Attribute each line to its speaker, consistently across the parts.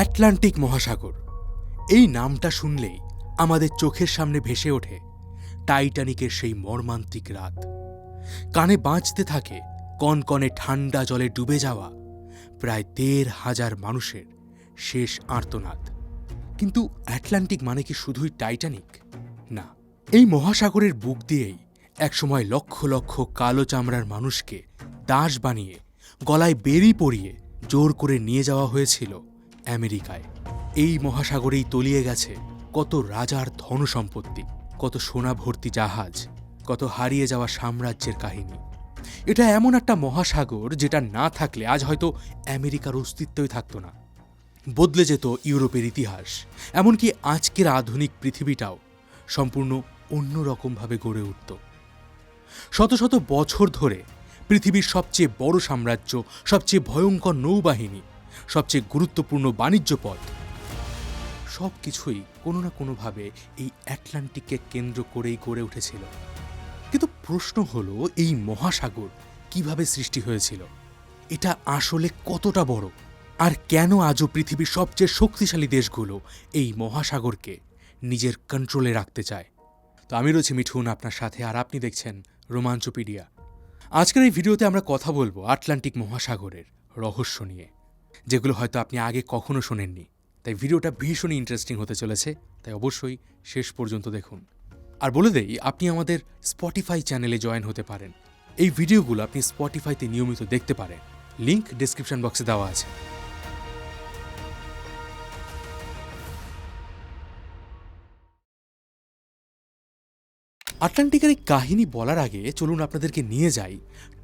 Speaker 1: Atlantic মহাসাগর, এই নামটা শুনলেই আমাদের চোখের সামনে ভেসে ওঠে টাইটানিকের সেই মর্মান্তিক রাত। কানে বাজতে থাকে কনকনে ঠান্ডা জলে ডুবে যাওয়া প্রায় ১৫০০ মানুষের শেষ আর্তনাদ। কিন্তু আটলান্টিক মানে কি শুধুই টাইটানিক? না, এই মহাসাগরের বুক দিয়েই একসময় লক্ষ লক্ষ কালো চামড়ার মানুষকে দাস বানিয়ে গলায় বেড়ি পরিয়ে জোর করে নিয়ে যাওয়া হয়েছিল আমেরিকায়। এই মহাসাগরেই তলিয়ে গেছে কত রাজার ধনসম্পত্তি, কত সোনা ভর্তি জাহাজ, কত হারিয়ে যাওয়া সাম্রাজ্যের কাহিনী। এটা এমন একটা মহাসাগর যেটা না থাকলে আজ হয়তো আমেরিকার অস্তিত্বই থাকতো না। বদলে যেত ইউরোপের ইতিহাস, এমনকি আজকের আধুনিক পৃথিবীটাও সম্পূর্ণ অন্যরকমভাবে গড়ে উঠত। শত শত বছর ধরে পৃথিবীর সবচেয়ে বড় সাম্রাজ্য, সবচেয়ে ভয়ঙ্কর নৌবাহিনী, সবচেয়ে গুরুত্বপূর্ণ বাণিজ্য পথ, সব কিছুই কোনো না কোনোভাবে এই আটলান্টিককে কেন্দ্র করেই গড়ে উঠেছিল। কিন্তু প্রশ্ন হলো, এই মহাসাগর কিভাবে সৃষ্টি হয়েছিল? এটা আসলে কতটা বড়? আর কেন আজও পৃথিবীর সবচেয়ে শক্তিশালী দেশগুলো এই মহাসাগরকে নিজের কন্ট্রোলে রাখতে চায়? তো আমি রয়েছি মিঠুন আপনার সাথে, আর আপনি দেখছেন রোমাঞ্চপিডিয়া। আজকের এই ভিডিওতে আমরা কথা বলবো আটলান্টিক মহাসাগরের রহস্য নিয়ে, যেগুলো হয়তো আপনি আগে কখনো শোনেননি। তাই ভিডিওটা ভীষণই ইন্টারেস্টিং হতে চলেছে, তাই অবশ্যই শেষ পর্যন্ত দেখুন। আর বলে দেই, আপনি আমাদের স্পটিফাই চ্যানেলে জয়েন হতে পারেন। এই ভিডিওগুলো আপনি স্পটিফাইতে নিয়মিত দেখতে পারেন, লিংক ডেসক্রিপশন বক্সে দেওয়া আছে। আটলান্টিকের এই কাহিনী বলার আগে চলুন আপনাদেরকে নিয়ে যাই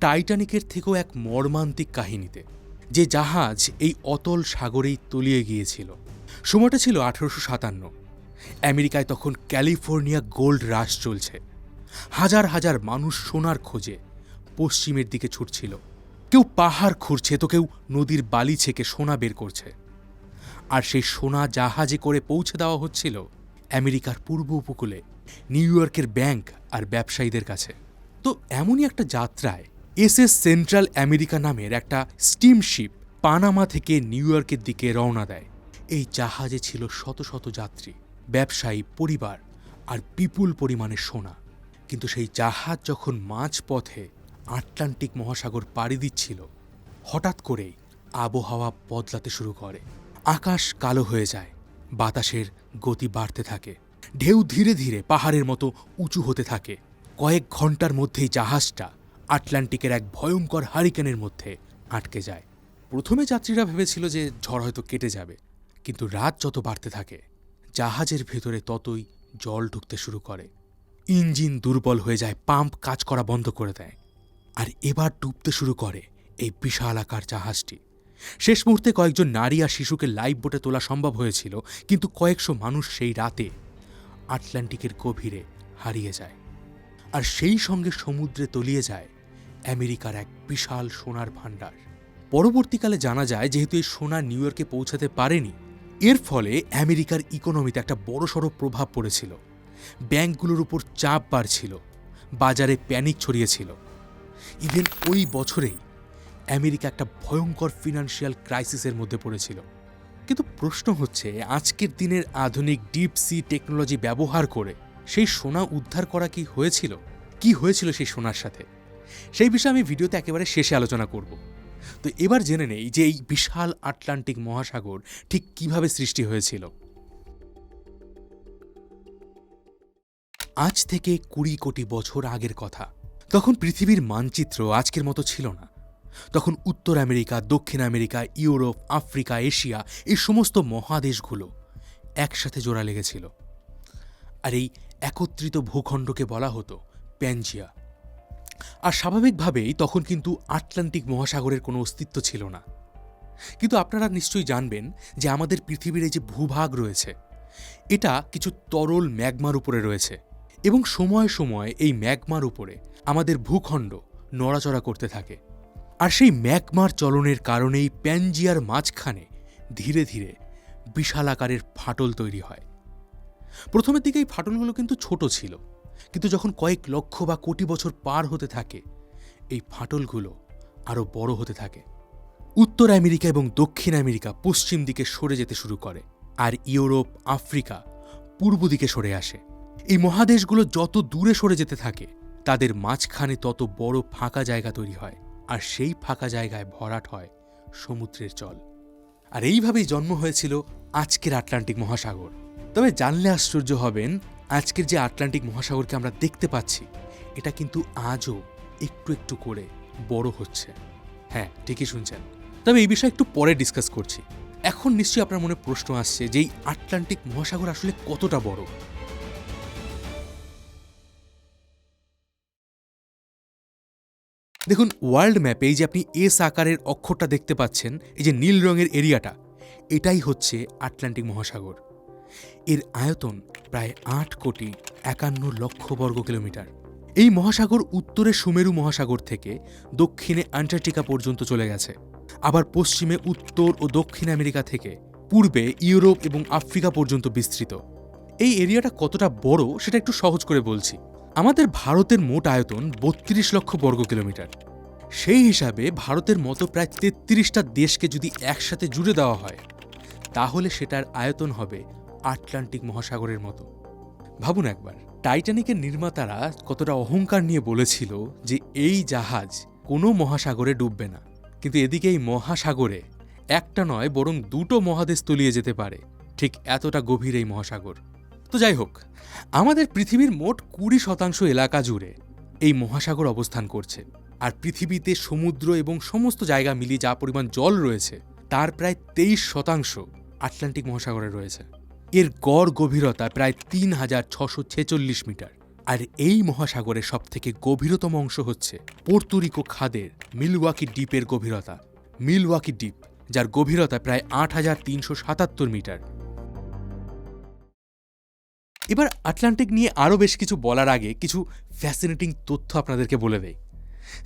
Speaker 1: টাইটানিকের থেকেও এক মর্মান্তিক কাহিনীতে, যে জাহাজ এই অতল সাগরেই তলিয়ে গিয়েছিল। সময়টা ছিল ১৮৫৭। আমেরিকায় তখন ক্যালিফোর্নিয়া গোল্ড রাশ চলছে। হাজার হাজার মানুষ সোনার খোঁজে পশ্চিমের দিকে ছুটছিল। কেউ পাহাড় খুঁড়ছে, তো কেউ নদীর বালি ছেকে সোনা বের করছে। আর সেই সোনা জাহাজে করে পৌঁছে দেওয়া হচ্ছিল আমেরিকার পূর্ব উপকূলে নিউ ইয়র্কের ব্যাংক আর ব্যবসায়ীদের কাছে। তো এমনই একটা যাত্রায় এসএস সেন্ট্রাল আমেরিকা নামের একটা স্টিমশিপ পানামা থেকে নিউ ইয়র্কের দিকে রওনা দেয়। এই জাহাজে ছিল শত শত যাত্রী, ব্যবসায়ী, পরিবার আর বিপুল পরিমাণে সোনা। কিন্তু সেই জাহাজ যখন মাঝপথে আটলান্টিক মহাসাগর পাড়ি দিচ্ছিল, হঠাৎ করেই আবহাওয়া বদলাতে শুরু করে। আকাশ কালো হয়ে যায়, বাতাসের গতি বাড়তে থাকে, ঢেউ ধীরে ধীরে পাহাড়ের মতো উঁচু হতে থাকে। কয়েক ঘন্টার মধ্যেই জাহাজটা আটলান্টিকের এক ভয়ঙ্কর হারিকেনের মধ্যে আটকে যায়। প্রথমে যাত্রীরা ভেবেছিল যে ঝড় হয়তো কেটে যাবে, কিন্তু রাত যত বাড়তে থাকে জাহাজের ভেতরে ততই জল ঢুকতে শুরু করে। ইঞ্জিন দুর্বল হয়ে যায়, পাম্প কাজ করা বন্ধ করে দেয়, আর এবার ডুবতে শুরু করে এই বিশাল আকার জাহাজটি। শেষ মুহূর্তে কয়েকজন নারী আর শিশুকে লাইফ বোটে তোলা সম্ভব হয়েছিল, কিন্তু কয়েকশো মানুষ সেই রাতে আটলান্টিকের গভীরে হারিয়ে যায়। আর সেই সঙ্গে সমুদ্রে তলিয়ে যায় আমেরিকার এক বিশাল সোনার ভাণ্ডার। পরবর্তীকালে জানা যায়, যেহেতু এই সোনা নিউ ইয়র্কে পৌঁছাতে পারেনি, এর ফলে আমেরিকার ইকোনমিতে একটা বড়সড় প্রভাব পড়েছিল। ব্যাংকগুলোর উপর চাপ বাড়ছিল, বাজারে প্যানিক ছড়িয়েছিল। ইভেন ওই বছরেই আমেরিকা একটা ভয়ঙ্কর ফিনান্সিয়াল ক্রাইসিসের মধ্যে পড়েছিল। কিন্তু প্রশ্ন হচ্ছে, আজকের দিনের আধুনিক ডিপ সি টেকনোলজি ব্যবহার করে সেই সোনা উদ্ধার করা কি হয়েছিল? কি হয়েছিল সেই সোনার সাথে? সেই বিষয়ে আমি ভিডিওতে একেবারে শেষে আলোচনা করব। তো এবার জেনে নেই যে এই বিশাল আটলান্টিক মহাসাগর ঠিক কিভাবে সৃষ্টি হয়েছিল। আজ থেকে ২০ কোটি বছর আগের কথা। তখন পৃথিবীর মানচিত্র আজকের মতো ছিল না। তখন উত্তর আমেরিকা, দক্ষিণ আমেরিকা, ইউরোপ, আফ্রিকা, এশিয়া, এই সমস্ত মহাদেশগুলো একসাথে জোড়া লেগেছিল। আর এই একত্রিত ভূখণ্ডকে বলা হতো প্যানজিয়া। আর স্বাভাবিকভাবেই তখন কিন্তু আটলান্টিক মহাসাগরের কোনো অস্তিত্ব ছিল না। কিন্তু আপনারা নিশ্চয়ই জানবেন যে আমাদের পৃথিবীর এই যে ভূভাগ রয়েছে, এটা কিছু তরল ম্যাগমার উপরে রয়েছে, এবং সময়ে সময়ে এই ম্যাগমার উপরে আমাদের ভূখণ্ড নড়াচড়া করতে থাকে। আর সেই ম্যাগমার চলনের কারণেই প্যানজিয়ার মাঝখানে ধীরে ধীরে বিশাল আকারের ফাটল তৈরি হয়। প্রথমের দিকে এই ফাটলগুলো কিন্তু ছোট ছিল, কিন্তু যখন কয়েক লক্ষ বা কোটি বছর পার হতে থাকে, এই ফাটলগুলো আরও বড় হতে থাকে। উত্তর আমেরিকা এবং দক্ষিণ আমেরিকা পশ্চিম দিকে সরে যেতে শুরু করে, আর ইউরোপ, আফ্রিকা পূর্ব দিকে সরে আসে। এই মহাদেশগুলো যত দূরে সরে যেতে থাকে, তাদের মাঝখানে তত বড় ফাঁকা জায়গা তৈরি হয়, আর সেই ফাঁকা জায়গায় ভরাট হয় সমুদ্রের জল। আর এইভাবেই জন্ম হয়েছিল আজকের আটলান্টিক মহাসাগর। তবে জানলে আশ্চর্য হবেন, আজকের যে আটলান্টিক মহাসাগরকে আমরা দেখতে পাচ্ছি, এটা কিন্তু আজও একটু একটু করে বড় হচ্ছে। হ্যাঁ, ঠিকই শুনছেন। তবে এই বিষয়ে একটু পরে ডিসকাস করছি। এখন নিশ্চয়ই আপনার মনে প্রশ্ন আসছে যে এই আটলান্টিক মহাসাগর আসলে কতটা বড়। দেখুন, ওয়ার্ল্ড ম্যাপে এই যে আপনি এস আকারের অক্ষরটা দেখতে পাচ্ছেন, এই যে নীল রঙের এরিয়াটা, এটাই হচ্ছে আটলান্টিক মহাসাগর। এর আয়তন প্রায় 8,51,00,000 বর্গ কিলোমিটার। এই মহাসাগর উত্তরে সুমেরু মহাসাগর থেকে দক্ষিণে আন্টার্কটিকা পর্যন্ত চলে গেছে, আবার পশ্চিমে উত্তর ও দক্ষিণ আমেরিকা থেকে পূর্বে ইউরোপ এবং আফ্রিকা পর্যন্ত বিস্তৃত। এই এরিয়াটা কতটা বড় সেটা একটু সহজ করে বলছি। আমাদের ভারতের মোট আয়তন 32 লক্ষ বর্গ কিলোমিটার। সেই হিসাবে ভারতের মতো প্রায় 33টা দেশকে যদি একসাথে জুড়ে দেওয়া হয়, তাহলে সেটার আয়তন হবে আটলান্টিক মহাসাগরের মতো। ভাবুন একবার, টাইটানিকের নির্মাতারা কতটা অহংকার নিয়ে বলেছিল যে এই জাহাজ কোনো মহাসাগরে ডুববে না, কিন্তু এদিকে এই মহাসাগরে একটা নয় বরং দুটো মহাদেশ তলিয়ে যেতে পারে। ঠিক এতটা গভীর এই মহাসাগর। তো যাই হোক, আমাদের পৃথিবীর মোট 20% এলাকা জুড়ে এই মহাসাগর অবস্থান করছে, আর পৃথিবীতে সমুদ্র এবং সমস্ত জায়গা মিলিয়ে যা পরিমাণ জল রয়েছে, তার প্রায় 23% আটলান্টিক মহাসাগরে রয়েছে। এর গড় গভীরতা প্রায় 3,646 মিটার। আর এই মহাসাগরের সবথেকে গভীরতম অংশ হচ্ছে পোর্তো খাদের মিলওয়াকি দ্বীপের গভীরতা। মিলওয়াকি দ্বীপ, যার গভীরতা প্রায় 8,377 মিটার। এবার আটলান্টিক নিয়ে আরও বেশ কিছু বলার আগে কিছু ফ্যাসিনেটিং তথ্য আপনাদেরকে বলে দেই।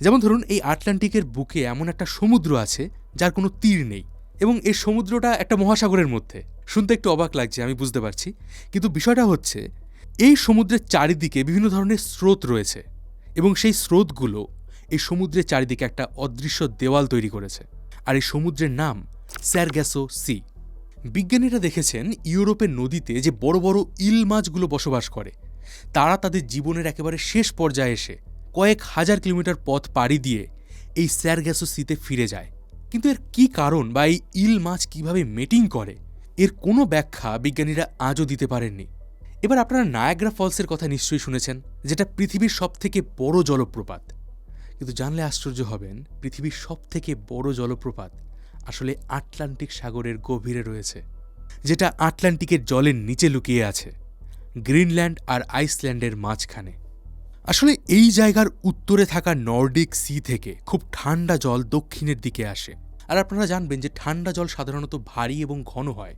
Speaker 1: যেমন ধরুন, এই আটলান্টিকের বুকে এমন একটা সমুদ্র আছে যার কোনো তীর নেই, এবং এই সমুদ্রটা একটা মহাসাগরের মধ্যে। শুনতে একটু অবাক লাগছে, আমি বুঝতে পারছি, কিন্তু বিষয়টা হচ্ছে এই সমুদ্রের চারিদিকে বিভিন্ন ধরনের স্রোত রয়েছে, এবং সেই স্রোতগুলো এই সমুদ্রের চারিদিকে একটা অদৃশ্য দেওয়াল তৈরি করেছে। আর এই সমুদ্রের নাম সার্গাসো সি। বিজ্ঞানীরা দেখেছেন ইউরোপের নদীতে যে বড় বড় ইল মাছগুলো বসবাস করে, তারা তাদের জীবনের একেবারে শেষ পর্যায়ে এসে কয়েক হাজার কিলোমিটার পথ পাড়ি দিয়ে এই সার্গাসো সিতে ফিরে যায়। কিন্তু এর কি কারণ বা এই ইল মাছ কিভাবে মেটিং করে, এর কোনো ব্যাখ্যা বিজ্ঞানীরা আজও দিতে পারেননি। এবার আপনারা নায়াগ্রা ফলসের কথা নিশ্চয়ই শুনেছেন, যেটা পৃথিবীর সবথেকে বড় জলপ্রপাত। কিন্তু জানলে আশ্চর্য হবেন, পৃথিবীর সবথেকে বড় জলপ্রপাত আসলে আটলান্টিক সাগরের গভীরে রয়েছে, যেটা আটলান্টিকের জলের নিচে লুকিয়ে আছে, গ্রিনল্যান্ড আর আইসল্যান্ডের মাঝখানে। আসলে এই জায়গার উত্তরে থাকা নর্ডিক সি থেকে খুব ঠান্ডা জল দক্ষিণের দিকে আসে। আর আপনারা জানবেন যে ঠান্ডা জল সাধারণত ভারী এবং ঘন হয়।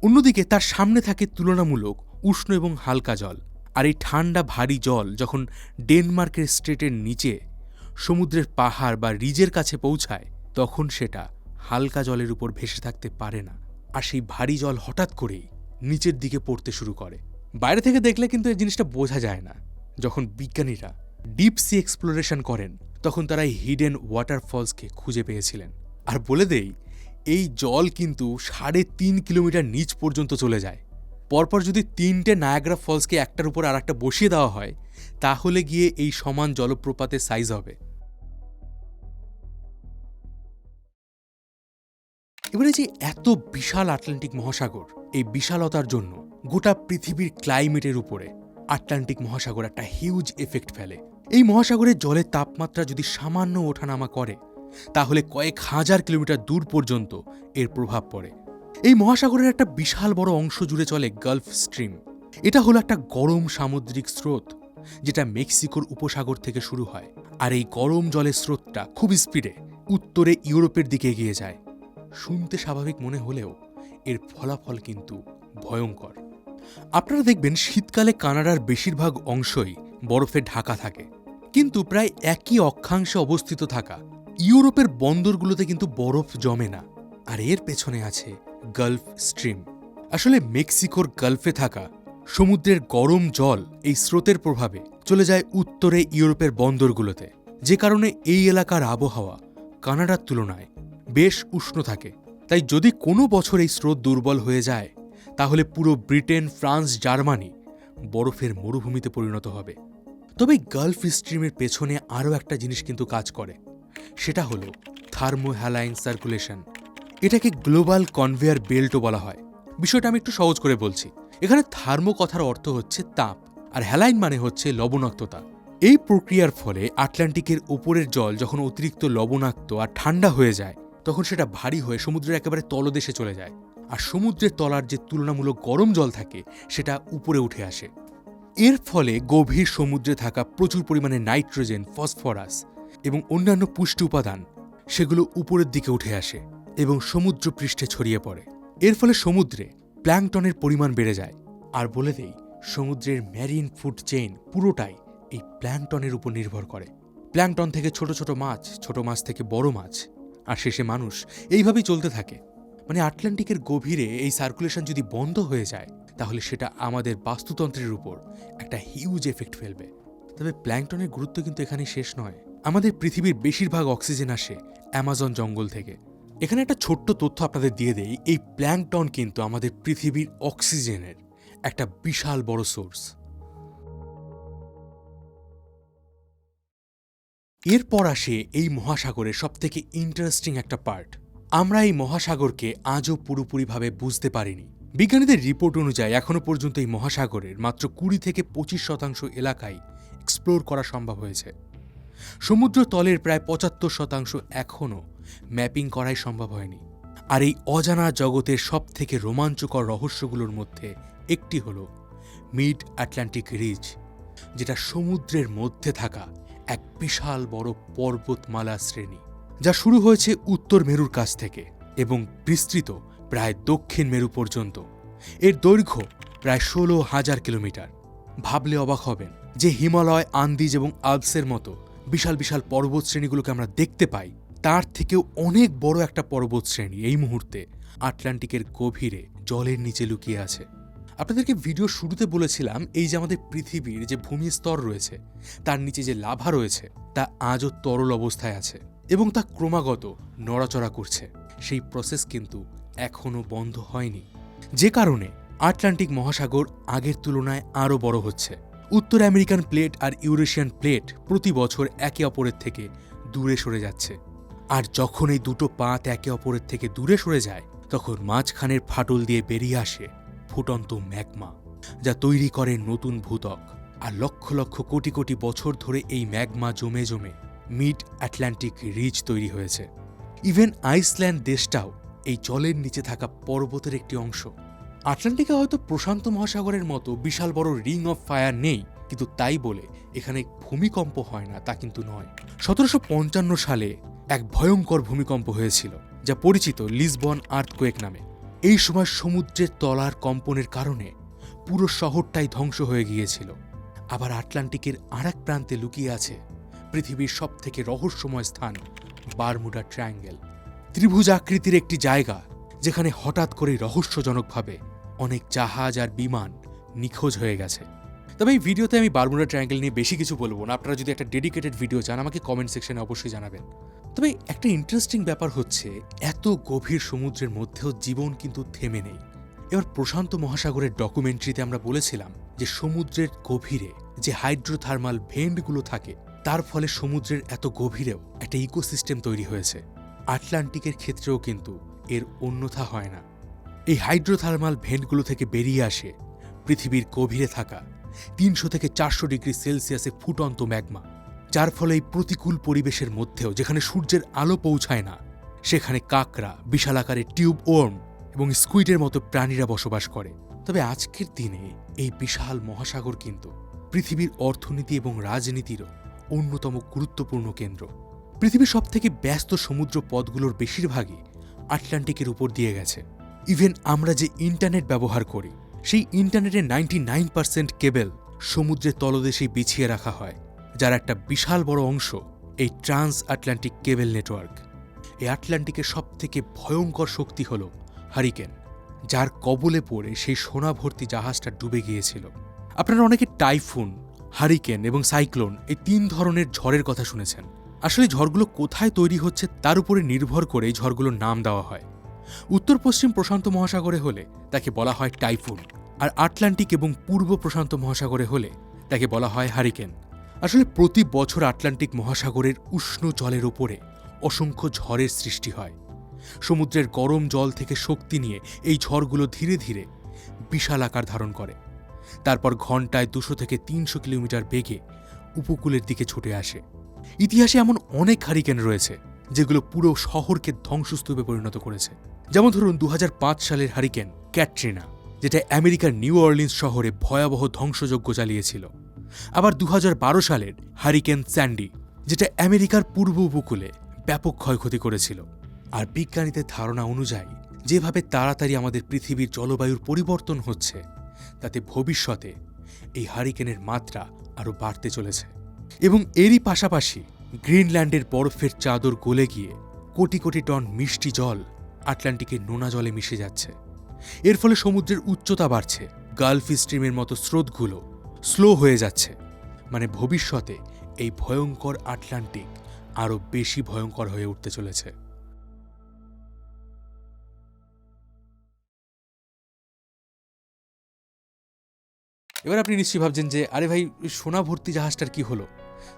Speaker 1: অন্যদিকে তার সামনে থাকে তুলনামূলক উষ্ণ এবং হালকা জল। আর এই ঠান্ডা ভারী জল যখন ডেনমার্কের স্ট্রেটের নিচে সমুদ্রের পাহাড় বা রিজের কাছে পৌঁছায়, তখন সেটা হালকা জলের উপর ভেসে থাকতে পারে না, আর সেই ভারী জল হঠাৎ করেই নিচের দিকে পড়তে শুরু করে। বাইরে থেকে দেখলে কিন্তু এই জিনিসটা বোঝা যায় না। যখন বিজ্ঞানীরা ডিপ সি এক্সপ্লোরেশন করেন, তখন তারা হিডেন ওয়াটারফলসকে খুঁজে পেয়েছিলেন। আর বলে দেই, এই জল কিন্তু 3.5 কিলোমিটার নিচ পর্যন্ত চলে যায়। পরপর যদি 3টে নায়াগ্রা ফলসকে একটার উপর আর একটা বসিয়ে দেওয়া হয়, তাহলে গিয়ে এই সমান জলপ্রপাতের সাইজ হবে। এবারে যে এত বিশাল আটলান্টিক মহাসাগর, এই বিশালতার জন্য গোটা পৃথিবীর ক্লাইমেটের উপরে আটলান্টিক মহাসাগর একটা হিউজ এফেক্ট ফেলে। এই মহাসাগরের জলের তাপমাত্রা যদি সামান্য ওঠানামা করে, তাহলে কয়েক হাজার কিলোমিটার দূর পর্যন্ত এর প্রভাব পড়ে। এই মহাসাগরের একটা বিশাল বড় অংশ জুড়ে চলে গালফ স্ট্রিম। এটা হলো একটা গরম সামুদ্রিক স্রোত, যেটা মেক্সিকোর উপসাগর থেকে শুরু হয়। আর এই গরম জলের স্রোতটা খুব স্পিডে উত্তরে ইউরোপের দিকে এগিয়ে যায়। শুনতে স্বাভাবিক মনে হলেও এর ফলাফল কিন্তু ভয়ঙ্কর। আপনারা দেখবেন শীতকালে কানাডার বেশিরভাগ অংশই বরফে ঢাকা থাকে, কিন্তু প্রায় একই অক্ষাংশে অবস্থিত থাকা ইউরোপের বন্দরগুলোতে কিন্তু বরফ জমে না। আর এর পেছনে আছে গালফ স্ট্রিম। আসলে মেক্সিকোর গালফে থাকা সমুদ্রের গরম জল এই স্রোতের প্রভাবে চলে যায় উত্তরে ইউরোপের বন্দরগুলোতে, যে কারণে এই এলাকার আবহাওয়া কানাডার তুলনায় বেশ উষ্ণ থাকে। তাই যদি কোনো বছর এই স্রোত দুর্বল হয়ে যায় তাহলে পুরো ব্রিটেন, ফ্রান্স, জার্মানি বরফের মরুভূমিতে পরিণত হবে। তবে গালফ স্ট্রিমের পেছনে আরও একটা জিনিস কিন্তু কাজ করে, সেটা হলো থার্মোহ্যালাইন সার্কুলেশন। এটাকে গ্লোবাল কনভেয়ার বেল্টও বলা হয়। বিষয়টা আমি একটু সহজ করে বলছি। এখানে থার্মো কথার অর্থ হচ্ছে তাপ, আর হ্যালাইন মানে হচ্ছে লবণাক্ততা। এই প্রক্রিয়ার ফলে আটলান্টিকের ওপরের জল যখন অতিরিক্ত লবণাক্ত আর ঠান্ডা হয়ে যায় তখন সেটা ভারী হয়ে সমুদ্রের একেবারে তলদেশে চলে যায়, আর সমুদ্রের তলার যে তুলনামূলক গরম জল থাকে সেটা উপরে উঠে আসে। এর ফলে গভীর সমুদ্রে থাকা প্রচুর পরিমাণে নাইট্রোজেন, ফসফরাস এবং অন্যান্য পুষ্টি উপাদান সেগুলো উপরের দিকে উঠে আসে এবং সমুদ্র পৃষ্ঠে ছড়িয়ে পড়ে। এর ফলে সমুদ্রে প্ল্যাঙ্কটনের পরিমাণ বেড়ে যায়। আর বলে দেই, সমুদ্রের ম্যারিন ফুড চেইন পুরোটাই এই প্ল্যাঙ্কটনের উপর নির্ভর করে। প্ল্যাঙ্কটন থেকে ছোট ছোট মাছ, ছোট মাছ থেকে বড় মাছ, আর শেষে মানুষ, এইভাবেই চলতে থাকে। মানে আটলান্টিকের গভীরে এই সার্কুলেশন যদি বন্ধ হয়ে যায় তাহলে সেটা আমাদের বাস্তুতন্ত্রের উপর একটা হিউজ এফেক্ট ফেলবে। তবে প্ল্যাঙ্কটনের গুরুত্ব কিন্তু এখানেই শেষ নয়। আমাদের পৃথিবীর বেশিরভাগ অক্সিজেন আসে অ্যামাজন জঙ্গল থেকে। এখানে একটা ছোট্ট তথ্য আপনাদের দিয়ে দেই, এই প্ল্যাঙ্কটন কিন্তু আমাদের পৃথিবীর অক্সিজেনের একটা বিশাল বড় সোর্স। এরপর আসে এই মহাসাগরের সবথেকে ইন্টারেস্টিং একটা পার্ট। আমরা এই মহাসাগরকে আজও পুরোপুরিভাবে বুঝতে পারিনি। বিজ্ঞানীদের রিপোর্ট অনুযায়ী এখনও পর্যন্ত এই মহাসাগরের মাত্র 20 থেকে 25% এলাকায় এক্সপ্লোর করা সম্ভব হয়েছে। সমুদ্র তলের প্রায় 75% এখনও ম্যাপিং করাই সম্ভব হয়নি। আর এই অজানা জগতের সবথেকে রোমাঞ্চকর রহস্যগুলোর মধ্যে একটি হল মিড আটলান্টিক রিজ, যেটা সমুদ্রের মধ্যে থাকা এক বিশাল বড় পর্বতমালা শ্রেণী, যা শুরু হয়েছে উত্তর মেরুর কাছ থেকে এবং বিস্তৃত প্রায় দক্ষিণ মেরু পর্যন্ত। এর দৈর্ঘ্য প্রায় 16,000 কিলোমিটার। ভাবলে অবাক হবেন যে হিমালয়, আন্দিজ এবং আল্পসের মতো বিশাল বিশাল পর্বত শ্রেণীগুলোকে আমরা দেখতে পাই, তার থেকেও অনেক বড় একটা পর্বত শ্রেণী এই মুহূর্তে আটলান্টিকের গভীরে জলের নিচে লুকিয়ে আছে। আপনাদেরকে ভিডিও শুরুতে বলেছিলাম এই যে আমাদের পৃথিবীর যে ভূমিস্তর রয়েছে তার নিচে যে লাভা রয়েছে তা আজও তরল অবস্থায় আছে এবং তা ক্রমাগত নড়াচড়া করছে। সেই প্রসেস কিন্তু এখনও বন্ধ হয়নি, যে কারণে আটলান্টিক মহাসাগর আগের তুলনায় আরও বড় হচ্ছে। উত্তর আমেরিকান প্লেট আর ইউরেশিয়ান প্লেট প্রতি বছর একে অপরের থেকে দূরে সরে যাচ্ছে। আর যখন এই দুটো পাত একে অপরের থেকে দূরে সরে যায় তখন মাঝখানের ফাটল দিয়ে বেরিয়ে আসে ফুটন্ত ম্যাগমা, যা তৈরি করে নতুন ভূত্বক। আর লক্ষ লক্ষ কোটি কোটি বছর ধরে এই ম্যাগমা জমে জমে মিড আটলান্টিক রিজ তৈরি হয়েছে। ইভেন আইসল্যান্ড দেশটাও এই জলের নিচে থাকা পর্বতের একটি অংশ। আটলান্টিকে হয়তো প্রশান্ত মহাসাগরের মতো বিশাল বড় রিং অফ ফায়ার নেই, কিন্তু তাই বলে এখানে ভূমিকম্প হয় না তা কিন্তু নয়। 1755 সালে এক ভয়ঙ্কর ভূমিকম্প হয়েছিল, যা পরিচিত লিসবন আর্থকোয়েক নামে। এই সময় সমুদ্রের তলার কম্পনের কারণে পুরো শহরটাই ধ্বংস হয়ে গিয়েছিল। আবার আটলান্টিকের আরেক প্রান্তে লুকিয়ে আছে পৃথিবীর সবথেকে রহস্যময় স্থান বারমুডা ট্রায়াঙ্গেল, ত্রিভুজ আকৃতির একটি জায়গা যেখানে হঠাৎ করে রহস্যজনকভাবে অনেক জাহাজ আর বিমান নিখোঁজ হয়ে গেছে। তবে এই ভিডিওতে আমি বারমুডা ট্রায়াঙ্গেল নিয়ে বেশি কিছু বলবো না। আপনারা যদি একটা ডেডিকেটেড ভিডিও চান আমাকে কমেন্ট সেকশনে অবশ্যই জানাবেন। তবে একটা ইন্টারেস্টিং ব্যাপার হচ্ছে, এত গভীর সমুদ্রের মধ্যেও জীবন কিন্তু থেমে নেই। এবার প্রশান্ত মহাসাগরের ডকুমেন্টারিতে আমরা বলেছিলাম যে সমুদ্রের গভীরে যে হাইড্রোথার্মাল ভেন্টগুলো থাকে তার ফলে সমুদ্রের এত গভীরেও একটা ইকোসিস্টেম তৈরি হয়েছে। আটলান্টিকের ক্ষেত্রেও কিন্তু এর অন্যথা হয় না। এই হাইড্রোথার্মাল ভেন্টগুলো থেকে বেরিয়ে আসে পৃথিবীর গভীরে থাকা 300 থেকে 400 ডিগ্রি সেলসিয়াসে ফুটন্ত ম্যাগমা, যার ফলে এই প্রতিকূল পরিবেশের মধ্যেও যেখানে সূর্যের আলো পৌঁছায় না সেখানে কাকড়া, বিশাল আকারের টিউব ওর্ম এবং স্কুইডের মতো প্রাণীরা বসবাস করে। তবে আজকের দিনে এই বিশাল মহাসাগর কিন্তু পৃথিবীর অর্থনীতি এবং রাজনীতিরও অন্যতম গুরুত্বপূর্ণ কেন্দ্র। পৃথিবীর সবথেকে ব্যস্ত সমুদ্র পথগুলোর বেশিরভাগই আটলান্টিকের উপর দিয়ে গেছে। ইভেন আমরা যে ইন্টারনেট ব্যবহার করি সেই ইন্টারনেটের 99% কেবল সমুদ্রের তলদেশেই বিছিয়ে রাখা হয়, যার একটা বিশাল বড় অংশ এই ট্রান্স আটলান্টিক কেবল নেটওয়ার্ক। এই আটলান্টিকের সবথেকে ভয়ঙ্কর শক্তি হল হারিকেন, যার কবলে পড়ে সেই সোনা ভর্তি জাহাজটা ডুবে গিয়েছিল। আপনারা অনেকে টাইফুন, হারিকেন এবং সাইক্লোন এই 3 ধরনের ঝড়ের কথা শুনেছেন। আসলে ঝড়গুলো কোথায় তৈরি হচ্ছে তার উপরে নির্ভর করে ঝড়গুলোর নাম দেওয়া হয়। উত্তর পশ্চিম প্রশান্ত মহাসাগরে হলে তাকে বলা হয় টাইফুন, আর আটলান্টিক এবং পূর্ব প্রশান্ত মহাসাগরে হলে তাকে বলা হয় হারিকেন। আসলে প্রতি বছর আটলান্টিক মহাসাগরের উষ্ণ জলের ওপরে অসংখ্য ঝড়ের সৃষ্টি হয়। সমুদ্রের গরম জল থেকে শক্তি নিয়ে এই ঝড়গুলো ধীরে ধীরে বিশাল আকার ধারণ করে, তারপর ঘণ্টায় 200 থেকে 300 কিলোমিটার বেগে উপকূলের দিকে ছুটে আসে। ইতিহাসে এমন অনেক হারিকেন রয়েছে যেগুলো পুরো শহরকে ধ্বংসস্তূপে পরিণত করেছে। যেমন ধরুন 2005 সালের হারিকেন ক্যাটরিনা, যেটা আমেরিকার নিউ অর্লিন্স শহরে ভয়াবহ ধ্বংসযজ্ঞ চালিয়েছিল। আবার 2012 সালের হারিকেন স্যান্ডি, যেটা আমেরিকার পূর্ব উপকূলে ব্যাপক ক্ষয়ক্ষতি করেছিল। আর বিজ্ঞানীদের ধারণা অনুযায়ী যেভাবে তাড়াতাড়ি আমাদের পৃথিবীর জলবায়ুর পরিবর্তন হচ্ছে, তাতে ভবিষ্যতে এই হারিকেনের মাত্রা আরও বাড়তে চলেছে। এবং এরই পাশাপাশি গ্রিনল্যান্ডের বরফের চাদর গলে গিয়ে কোটি কোটি টন মিষ্টি জল আটলান্টিকের নোনা জলে মিশে যাচ্ছে। এর ফলে সমুদ্রের উচ্চতা বাড়ছে, গালফ স্ট্রিমের মতো স্রোতগুলো স্লো হয়ে যাচ্ছে। মানে ভবিষ্যতে এই ভয়ঙ্কর আটলান্টিক আরও বেশি ভয়ঙ্কর হয়ে উঠতে চলেছে। এবার আপনি নিশ্চয়ই ভাবছেন যে আরে ভাই, সোনা ভর্তি জাহাজটার কি হলো?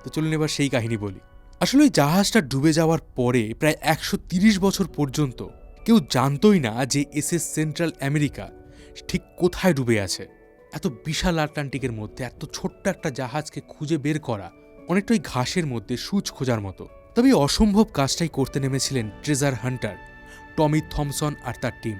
Speaker 1: তো চলুন এবার সেই কাহিনী বলি। আসলে ওই জাহাজটা ডুবে যাওয়ার পরে প্রায় 130 বছর পর্যন্ত কেউ জানতই না যে এসএস সেন্ট্রাল আমেরিকা ঠিক কোথায় ডুবে আছে। এত বিশাল আটলান্টিকের মধ্যে এত ছোট্ট একটা জাহাজকে খুঁজে বের করা অনেকটা ওই ঘাসের মধ্যে সূচ খোঁজার মতো। তবে এই অসম্ভব কাজটাই করতে নেমেছিলেন ট্রেজার হান্টার টমি থমসন আর তার টিম।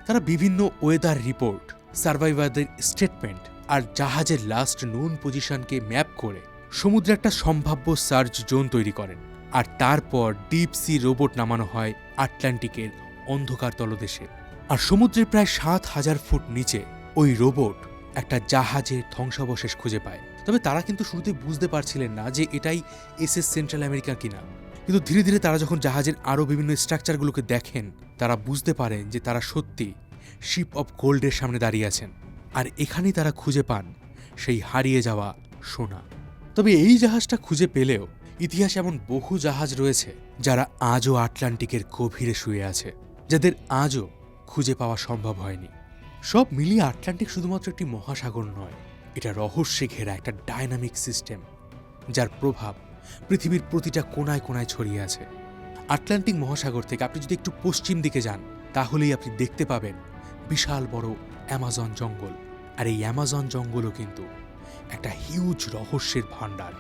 Speaker 1: তারা বিভিন্ন ওয়েদার রিপোর্ট, সার্ভাইভারদের স্টেটমেন্ট আর জাহাজের লাস্ট নোন পজিশনকে ম্যাপ করে সমুদ্রে একটা সম্ভাব্য সার্চ জোন তৈরি করেন। আর তারপর ডিপ সি রোবট নামানো হয় আটলান্টিকের অন্ধকার তলদেশে। আর সমুদ্রের প্রায় 7,000 ফুট নিচে ওই রোবট একটা জাহাজের ধ্বংসাবশেষ খুঁজে পায়। তবে তারা কিন্তু শুরুতে বুঝতে পারছিলেন না যে এটাই এসএস সেন্ট্রাল আমেরিকা কিনা। কিন্তু ধীরে ধীরে তারা যখন জাহাজের আরও বিভিন্ন স্ট্রাকচারগুলোকে দেখেন, তারা বুঝতে পারেন যে তারা সত্যি শিপ অফ গোল্ডের সামনে দাঁড়িয়ে আছেন। আর এখানেই তারা খুঁজে পান সেই হারিয়ে যাওয়া সোনা। তবে এই জাহাজটা খুঁজে পেলেও ইতিহাসে এমন বহু জাহাজ রয়েছে যারা আজও আটলান্টিকের গভীরে শুয়ে আছে, যাদের আজও খুঁজে পাওয়া সম্ভব হয়নি। সব মিলিয়ে আটলান্টিক শুধুমাত্র একটি মহাসাগর নয়, এটা রহস্যে ঘেরা একটা ডায়নামিক সিস্টেম, যার প্রভাব পৃথিবীর প্রতিটা কোনায় কোনায় ছড়িয়ে আছে। আটলান্টিক মহাসাগর থেকে আপনি যদি একটু পশ্চিম দিকে যান, তাহলেই আপনি দেখতে পাবেন বিশাল বড় অ্যামাজন জঙ্গল। আর এই অ্যামাজন জঙ্গলও কিন্তু একটা হিউজ রহস্যের ভাণ্ডার।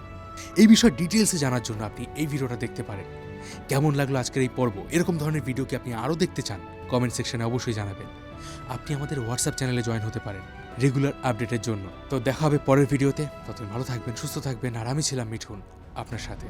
Speaker 1: এই বিষয়ে ডিটেলসে জানার জন্য আপনি এই ভিডিওটা দেখতে পারেন। কেমন লাগলো আজকের এই পর্ব? এরকম ধরনের ভিডিও কি আপনি আরও দেখতে চান? কমেন্ট সেকশনে অবশ্যই জানাবেন। আপনি আমাদের হোয়াটসঅ্যাপ চ্যানেলে জয়েন হতে পারেন রেগুলার আপডেটের জন্য। তো দেখা হবে পরের ভিডিওতে। ততদিন ভালো থাকবেন, সুস্থ থাকবেন। আর আমি ছিলাম মিঠুন আপনার সাথে।